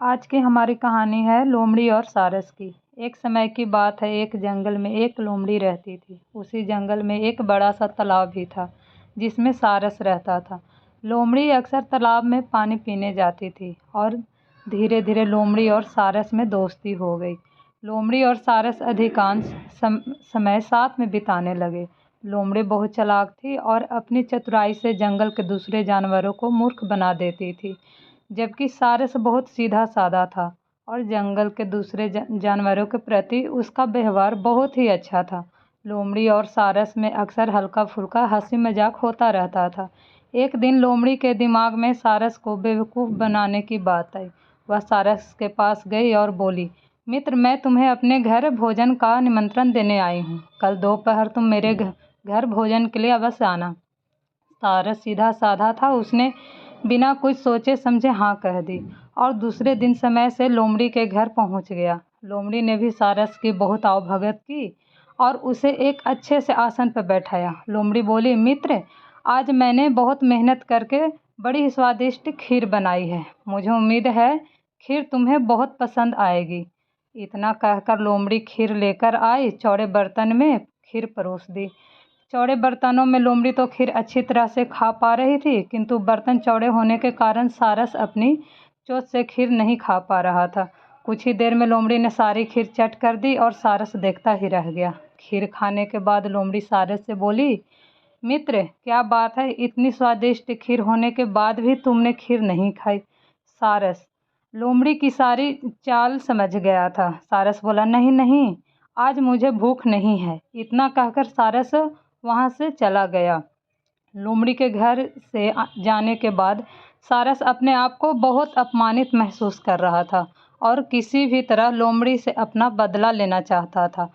आज की हमारी कहानी है लोमड़ी और सारस की। एक समय की बात है, एक जंगल में एक लोमड़ी रहती थी। उसी जंगल में एक बड़ा सा तालाब भी था जिसमें सारस रहता था। लोमड़ी अक्सर तालाब में पानी पीने जाती थी और धीरे धीरे लोमड़ी और सारस में दोस्ती हो गई। लोमड़ी और सारस अधिकांश समय साथ में बिताने लगे। लोमड़ी बहुत चालाक थी और अपनी चतुराई से जंगल के दूसरे जानवरों को मूर्ख बना देती थी, जबकि सारस बहुत सीधा साधा था और जंगल के दूसरे जानवरों के प्रति उसका व्यवहार बहुत ही अच्छा था। लोमड़ी और सारस में अक्सर हल्का फुल्का हंसी मजाक होता रहता था। एक दिन लोमड़ी के दिमाग में सारस को बेवकूफ़ बनाने की बात आई। वह सारस के पास गई और बोली, मित्र, मैं तुम्हें अपने घर भोजन का निमंत्रण देने आई हूँ। कल दोपहर तुम मेरे घर भोजन के लिए अवश्य आना। सारस सीधा साधा था, उसने बिना कुछ सोचे समझे हाँ कह दी और दूसरे दिन समय से लोमड़ी के घर पहुंच गया। लोमड़ी ने भी सारस की बहुत आवभगत की और उसे एक अच्छे से आसन पर बैठाया। लोमड़ी बोली, मित्र, आज मैंने बहुत मेहनत करके बड़ी स्वादिष्ट खीर बनाई है। मुझे उम्मीद है खीर तुम्हें बहुत पसंद आएगी। इतना कहकर लोमड़ी खीर लेकर आई। चौड़े बर्तन में खीर परोस दी। चौड़े बर्तनों में लोमड़ी तो खीर अच्छी तरह से खा पा रही थी, किंतु बर्तन चौड़े होने के कारण सारस अपनी चोट से खीर नहीं खा पा रहा था। कुछ ही देर में लोमड़ी ने सारी खीर चट कर दी और सारस देखता ही रह गया। खीर खाने के बाद लोमड़ी सारस से बोली, मित्र, क्या बात है, इतनी स्वादिष्ट खीर होने के बाद भी तुमने खीर नहीं खाई? सारस लोमड़ी की सारी चाल समझ गया था। सारस बोला, नहीं नहीं, आज मुझे भूख नहीं है। इतना कहकर सारस वहाँ से चला गया। लोमड़ी के घर से जाने के बाद सारस अपने आप को बहुत अपमानित महसूस कर रहा था और किसी भी तरह लोमड़ी से अपना बदला लेना चाहता था।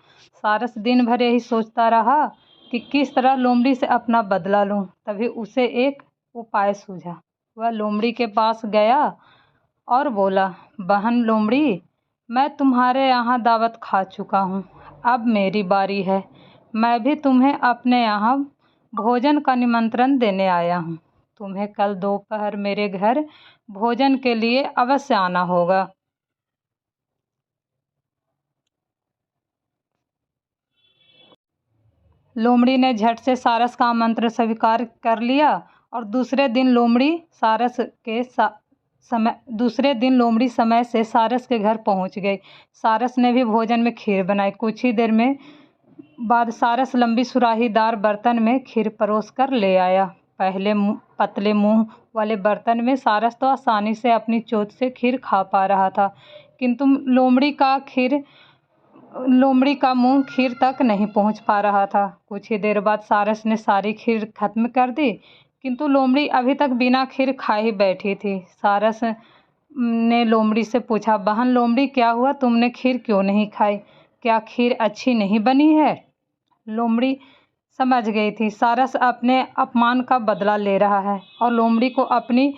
सारस दिन भर यही सोचता रहा कि किस तरह लोमड़ी से अपना बदला लूं। तभी उसे एक उपाय सूझा। वह लोमड़ी के पास गया और बोला, बहन लोमड़ी, मैं तुम्हारे यहाँ दावत खा चुका हूँ, अब मेरी बारी है। मैं भी तुम्हें अपने यहाँ भोजन का निमंत्रण देने आया हूँ। तुम्हें कल दोपहर मेरे घर भोजन के लिए अवश्य आना होगा। लोमड़ी ने झट से सारस का आमंत्रण स्वीकार कर लिया और दूसरे दिन लोमड़ी समय से सारस के घर पहुंच गई। सारस ने भी भोजन में खीर बनाई। कुछ ही देर में बाद सारस लंबी सुराहीदार बर्तन में खीर परोस कर ले आया। पहले पतले मुंह वाले बर्तन में सारस तो आसानी से अपनी चोट से खीर खा पा रहा था, किंतु लोमड़ी का मुंह खीर तक नहीं पहुंच पा रहा था। कुछ ही देर बाद सारस ने सारी खीर खत्म कर दी, किंतु लोमड़ी अभी तक बिना खीर खाए ही बैठी थी। सारस ने लोमड़ी से पूछा, बहन लोमड़ी, क्या हुआ, तुमने खीर क्यों नहीं खाई? क्या खीर अच्छी नहीं बनी है? लोमड़ी समझ गई थी सारस अपने अपमान का बदला ले रहा है और लोमड़ी को अपनी